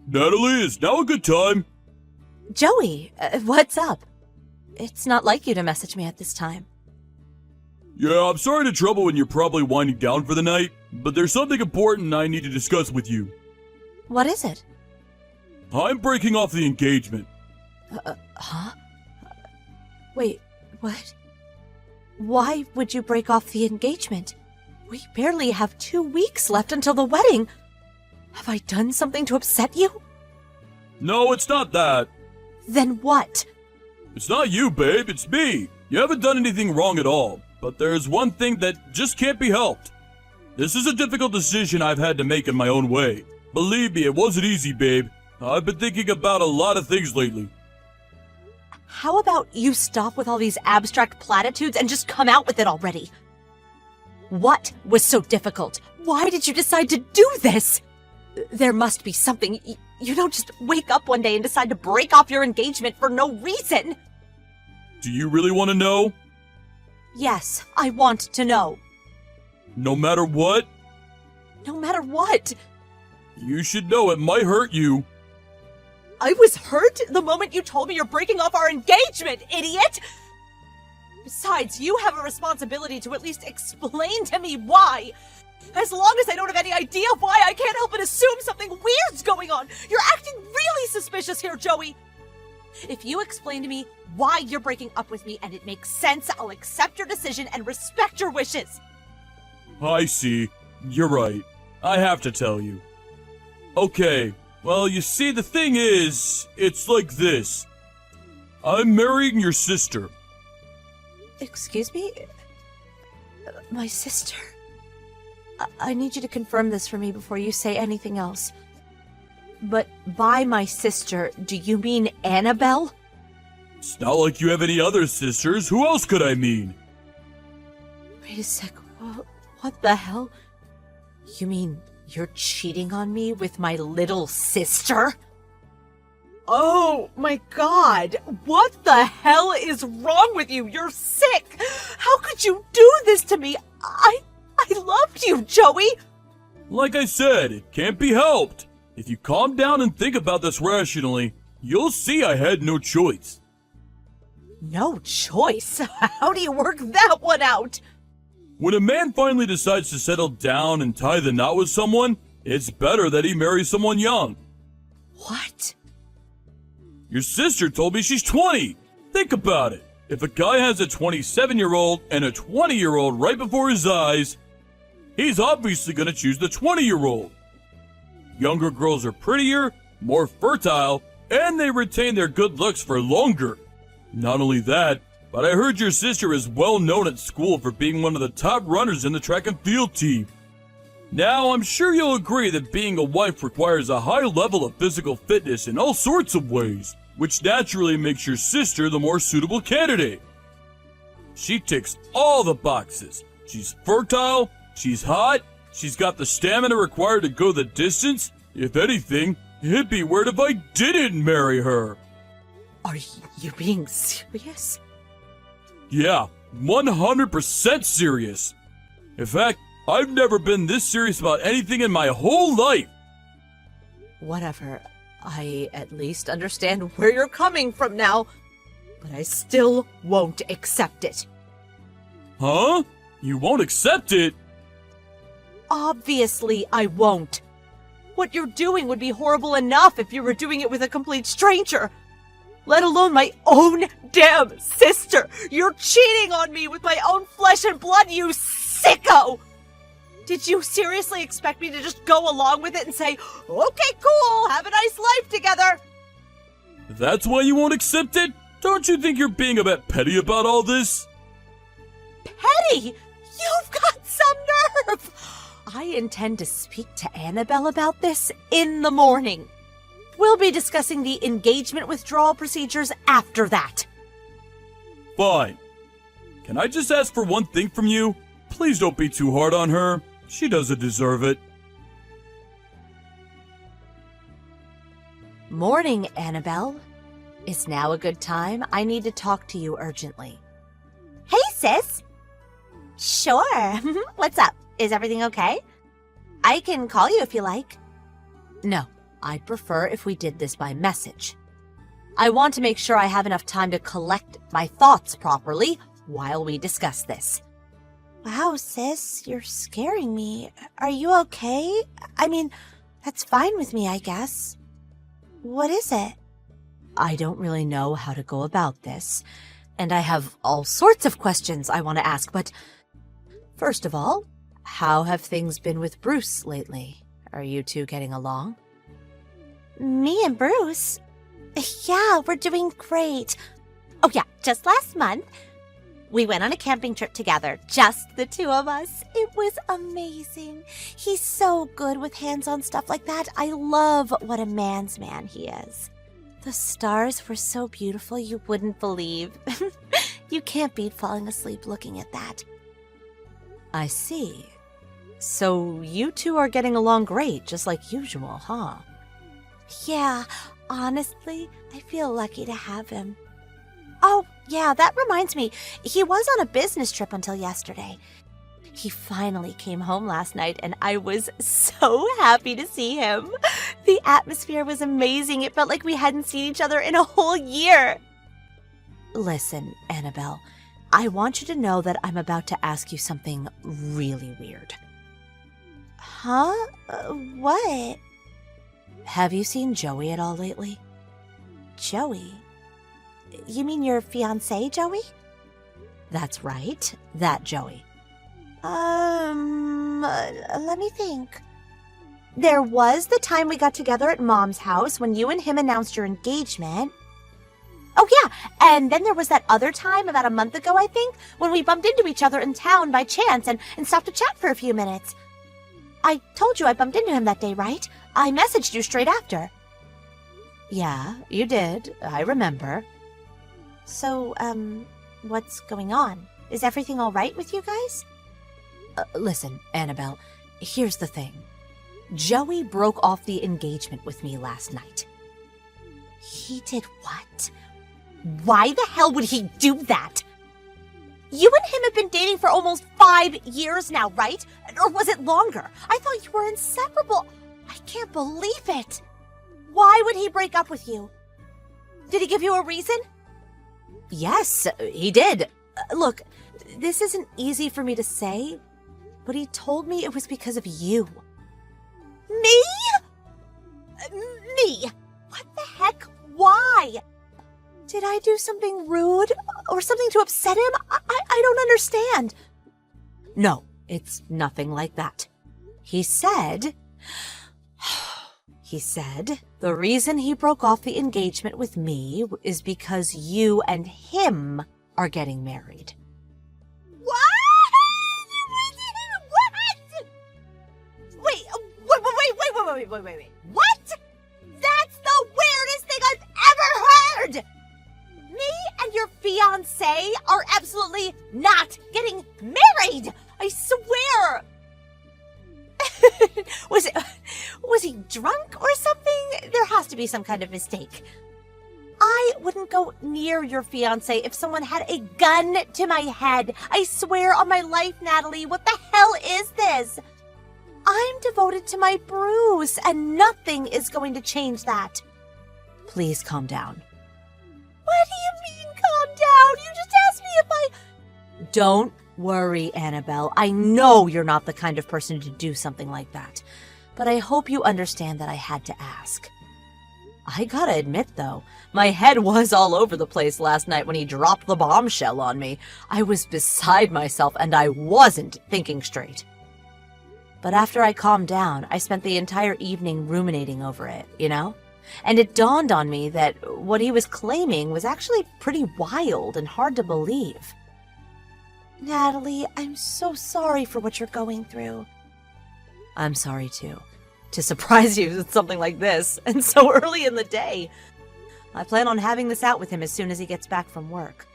Natalie, is now a good time? Joey, what's up? It's not like you to message me at this time. Yeah, I'm sorry to trouble when you're probably winding down for the night, but there's something important I need to discuss with you. What is it? I'm breaking off the engagement. Huh? Wait, what? Why would you break off the engagement? We barely have 2 weeks left until the wedding. Have I done something to upset you? No, it's not that. Then what? It's not you, babe, it's me. You haven't done anything wrong at all, but there's one thing that just can't be helped. This is a difficult decision I've had to make in my own way. Believe me, it wasn't easy, babe. I've been thinking about a lot of things lately. How about you stop with all these abstract platitudes and just come out with it already? What was so difficult? Why did you decide to do this? There must be something. You don't just wake up one day and decide to break off your engagement for no reason. Do you really want to know? Yes, I want to know. No matter what? No matter what. You should know it might hurt you. I was hurt the moment you told me you're breaking off our engagement, idiot! Besides, you have a responsibility to at least explain to me why. As long as I don't have any idea why, I can't help but assume something weird's going on. You're acting really suspicious here, Joey. If you explain to me why you're breaking up with me and it makes sense, I'll accept your decision and respect your wishes. I see. You're right. I have to tell you. Okay, well, you see, the thing is, it's like this. I'm marrying your sister. Excuse me? My sister? I need you to confirm this for me before you say anything else. But by my sister, do you mean Annabelle? It's not like you have any other sisters. Who else could I mean? Wait a sec. What the hell? You mean you're cheating on me with my little sister? Oh my god! What the hell is wrong with you? You're sick! How could you do this to me? I loved you, Joey! Like I said, it can't be helped. If you calm down and think about this rationally, you'll see I had no choice. No choice? How do you work that one out? When a man finally decides to settle down and tie the knot with someone, it's better that he marries someone young. What? Your sister told me she's 20. Think about it. If a guy has a 27-year-old and a 20-year-old right before his eyes, he's obviously going to choose the 20-year-old. Younger girls are prettier, more fertile, and they retain their good looks for longer. Not only that, but I heard your sister is well known at school for being one of the top runners in the track and field team. Now, I'm sure you'll agree that being a wife requires a high level of physical fitness in all sorts of ways, which naturally makes your sister the more suitable candidate. She ticks all the boxes. She's fertile, she's hot, she's got the stamina required to go the distance. If anything, it'd be weird if I didn't marry her. Are you being serious? Yeah, 100% serious. In fact, I've never been this serious about anything in my whole life. Whatever. I at least understand where you're coming from now, but I still won't accept it. Huh? You won't accept it? Obviously, I won't. What you're doing would be horrible enough if you were doing it with a complete stranger. Let alone my own damn sister. You're cheating on me with my own flesh and blood, you sicko! Did you seriously expect me to just go along with it and say, okay, cool, have a nice life together? That's why you won't accept it? Don't you think you're being a bit petty about all this? Petty? You've got some nerve! I intend to speak to Annabelle about this in the morning. We'll be discussing the engagement withdrawal procedures after that. Fine. Can I just ask for one thing from you? Please don't be too hard on her. She doesn't deserve it. Morning, Annabelle. Is now a good time? I need to talk to you urgently. Hey, sis. Sure. What's up? Is everything okay? I can call you if you like. No, I'd prefer if we did this by message. I want to make sure I have enough time to collect my thoughts properly while we discuss this. Wow, sis, you're scaring me. Are you okay? I mean, that's fine with me, I guess. What is it? I don't really know how to go about this, and I have all sorts of questions I want to ask, but first of all, how have things been with Bruce lately? Are you two getting along? Me and Bruce? Yeah, we're doing great. Oh yeah, just last month, we went on a camping trip together, just the two of us. It was amazing. He's so good with hands-on stuff like that. I love what a man's man he is. The stars were so beautiful you wouldn't believe. You can't beat falling asleep looking at that. I see. So you two are getting along great, just like usual, huh? Yeah, honestly, I feel lucky to have him. Oh, yeah, that reminds me. He was on a business trip until yesterday. He finally came home last night, and I was so happy to see him. The atmosphere was amazing. It felt like we hadn't seen each other in a whole year. Listen, Annabelle, I want you to know that I'm about to ask you something really weird. Huh? What? Have you seen Joey at all lately? Joey? You mean your fiancé, Joey? That's right, that Joey. Let me think. There was the time we got together at Mom's house when you and him announced your engagement. Oh yeah, and then there was that other time about a month ago, I think, when we bumped into each other in town by chance and stopped to chat for a few minutes. I told you I bumped into him that day, right? I messaged you straight after. Yeah, you did. I remember. So, what's going on? Is everything all right with you guys? Listen, Annabelle, here's the thing. Joey broke off the engagement with me last night. He did what? Why the hell would he do that? You and him have been dating for almost 5 years now, right? Or was it longer? I thought you were inseparable. I can't believe it. Why would he break up with you? Did he give you a reason? Yes, he did. Look, this isn't easy for me to say, but he told me it was because of you. Me? Me? What the heck? Why? Did I do something rude or something to upset him? I don't understand. No, it's nothing like that. He said the reason he broke off the engagement with me is because you and him are getting married. What? Wait. What? That's the weirdest thing I've ever heard! Me and your fiancé are absolutely not getting married! I swear! Was he drunk or something? There has to be some kind of mistake. I wouldn't go near your fiancé if someone had a gun to my head. I swear on my life, Natalie, what the hell is this? I'm devoted to my Bruce, and nothing is going to change that. Please calm down. What do you mean, calm down? You just asked me if I... Don't worry, Annabelle. I know you're not the kind of person to do something like that, but I hope you understand that I had to ask. I gotta admit, though, my head was all over the place last night when he dropped the bombshell on me. I was beside myself, and I wasn't thinking straight. But after I calmed down, I spent the entire evening ruminating over it, you know? And it dawned on me that what he was claiming was actually pretty wild and hard to believe. Natalie, I'm so sorry for what you're going through. I'm sorry, too. To surprise you with something like this, and so early in the day. I plan on having this out with him as soon as he gets back from work.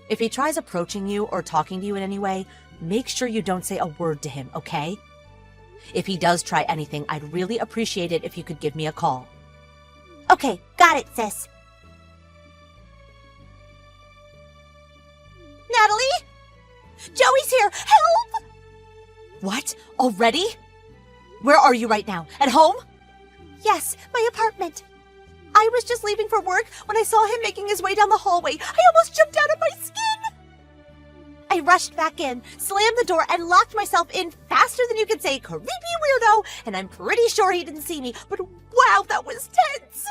If he tries approaching you or talking to you in any way, make sure you don't say a word to him, okay? If he does try anything, I'd really appreciate it if you could give me a call. Okay, got it, sis. Natalie? Joey's here! Help! What? Already? Where are you right now? At home? Yes, my apartment. I was just leaving for work when I saw him making his way down the hallway. I almost jumped out of my skin. I rushed back in, slammed the door, and locked myself in faster than you could say, creepy weirdo, and I'm pretty sure he didn't see me, but wow, that was tense.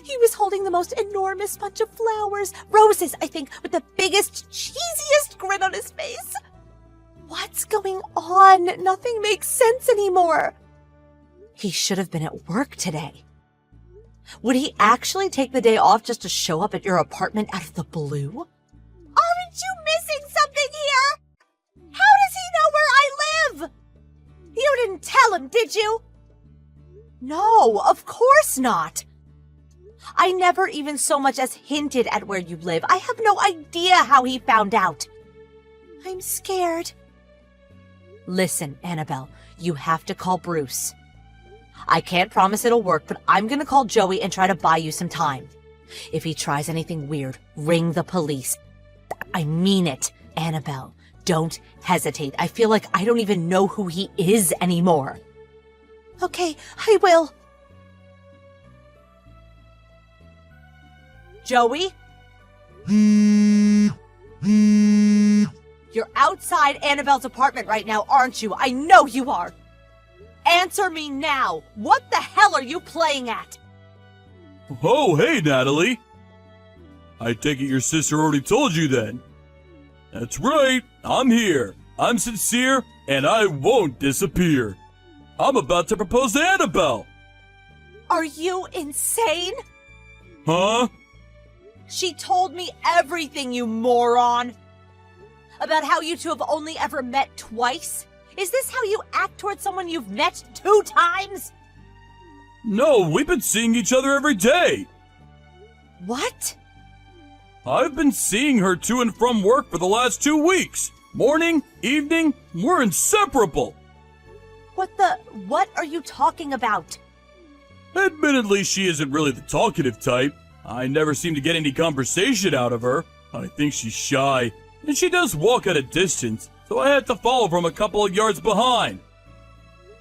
He was holding the most enormous bunch of flowers, roses, I think, with the biggest, cheesiest grin on his face. What's going on? Nothing makes sense anymore. He should have been at work today. Would he actually take the day off just to show up at your apartment out of the blue? Aren't you missing something here? How does he know where I live? You didn't tell him, did you? No, of course not. I never even so much as hinted at where you live. I have no idea how he found out. I'm scared. Listen, Annabelle, you have to call Bruce. I can't promise it'll work, but I'm gonna call Joey and try to buy you some time. If he tries anything weird, ring the police. I mean it, Annabelle. Don't hesitate. I feel like I don't even know who he is anymore. Okay, I will. Joey? You're outside Annabelle's apartment right now, aren't you? I know you are. Answer me now. What the hell are you playing at? Oh, hey, Natalie. I take it your sister already told you then. That's right, I'm here. I'm sincere, and I won't disappear. I'm about to propose to Annabelle. Are you insane? Huh? She told me everything, you moron. About how you two have only ever met twice? Is this how you act towards someone you've met 2 times? No, we've been seeing each other every day. What? I've been seeing her to and from work for the last 2 weeks. Morning, evening, we're inseparable. What are you talking about? Admittedly, she isn't really the talkative type. I never seem to get any conversation out of her. I think she's shy, and she does walk at a distance, so I had to follow from a couple of yards behind.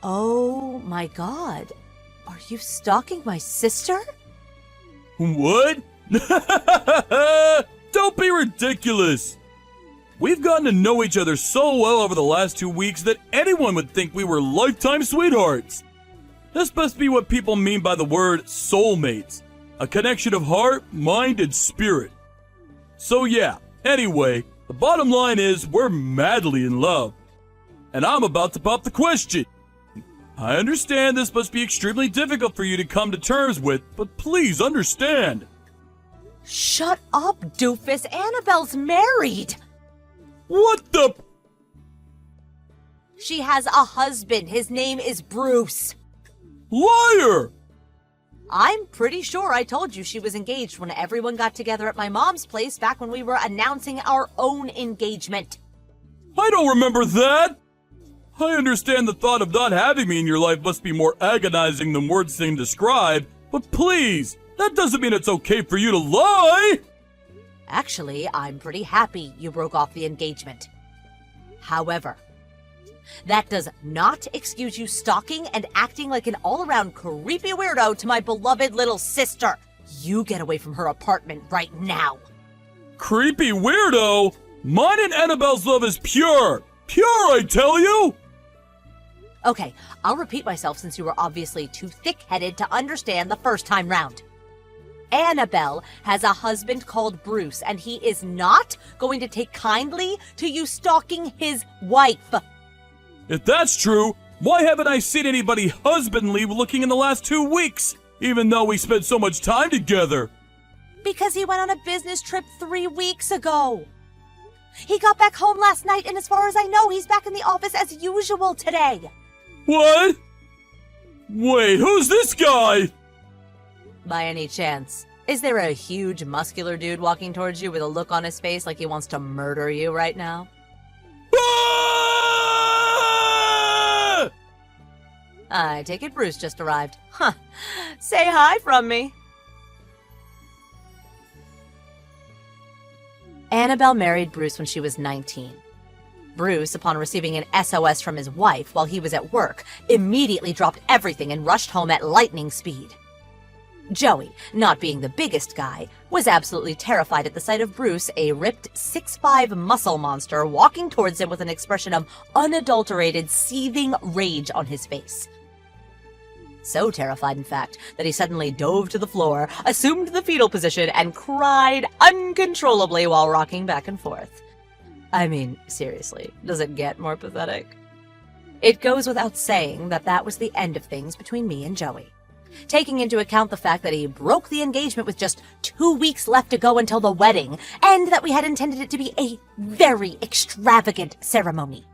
Oh my God. Are you stalking my sister? What? Don't be ridiculous. We've gotten to know each other so well over the last 2 weeks that anyone would think we were lifetime sweethearts. This must be what people mean by the word soulmates. A connection of heart, mind, and spirit. So yeah, anyway, the bottom line is we're madly in love. And I'm about to pop the question. I understand this must be extremely difficult for you to come to terms with, but please understand. Shut up, doofus. Annabelle's married. What the? She has a husband. His name is Bruce. Liar! I'm pretty sure I told you she was engaged when everyone got together at my mom's place back when we were announcing our own engagement. I don't remember that! I understand the thought of not having me in your life must be more agonizing than words can describe, but please, that doesn't mean it's okay for you to lie! Actually, I'm pretty happy you broke off the engagement. However, that does not excuse you stalking and acting like an all-around creepy weirdo to my beloved little sister. You get away from her apartment right now. Creepy weirdo? Mine and Annabelle's love is pure! Pure, I tell you! Okay, I'll repeat myself since you were obviously too thick-headed to understand the first time round. Annabelle has a husband called Bruce, and he is not going to take kindly to you stalking his wife. If that's true, why haven't I seen anybody husbandly looking in the last 2 weeks, even though we spent so much time together? Because he went on a business trip 3 weeks ago. He got back home last night, and as far as I know, he's back in the office as usual today. What? Wait, who's this guy? By any chance, is there a huge muscular dude walking towards you with a look on his face like he wants to murder you right now? Ah! I take it Bruce just arrived. Huh. Say hi from me. Annabelle married Bruce when she was 19. Bruce, upon receiving an SOS from his wife while he was at work, immediately dropped everything and rushed home at lightning speed. Joey, not being the biggest guy, was absolutely terrified at the sight of Bruce, a ripped 6'5" muscle monster, walking towards him with an expression of unadulterated, seething rage on his face. So terrified, in fact, that he suddenly dove to the floor, assumed the fetal position, and cried uncontrollably while rocking back and forth. I mean, seriously, does it get more pathetic? It goes without saying that that was the end of things between me and Joey. Taking into account the fact that he broke the engagement with just 2 weeks left to go until the wedding, and that we had intended it to be a very extravagant ceremony.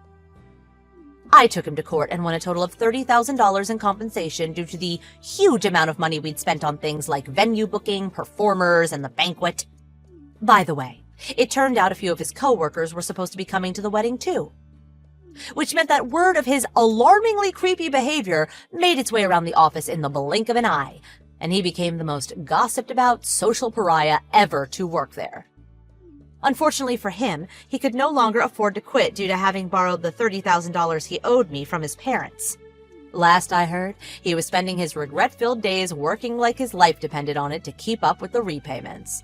I took him to court and won a total of $30,000 in compensation due to the huge amount of money we'd spent on things like venue booking, performers, and the banquet. By the way, it turned out a few of his co-workers were supposed to be coming to the wedding too, which meant that word of his alarmingly creepy behavior made its way around the office in the blink of an eye, and he became the most gossiped about social pariah ever to work there. Unfortunately for him, he could no longer afford to quit due to having borrowed the $30,000 he owed me from his parents. Last I heard, he was spending his regret-filled days working like his life depended on it to keep up with the repayments.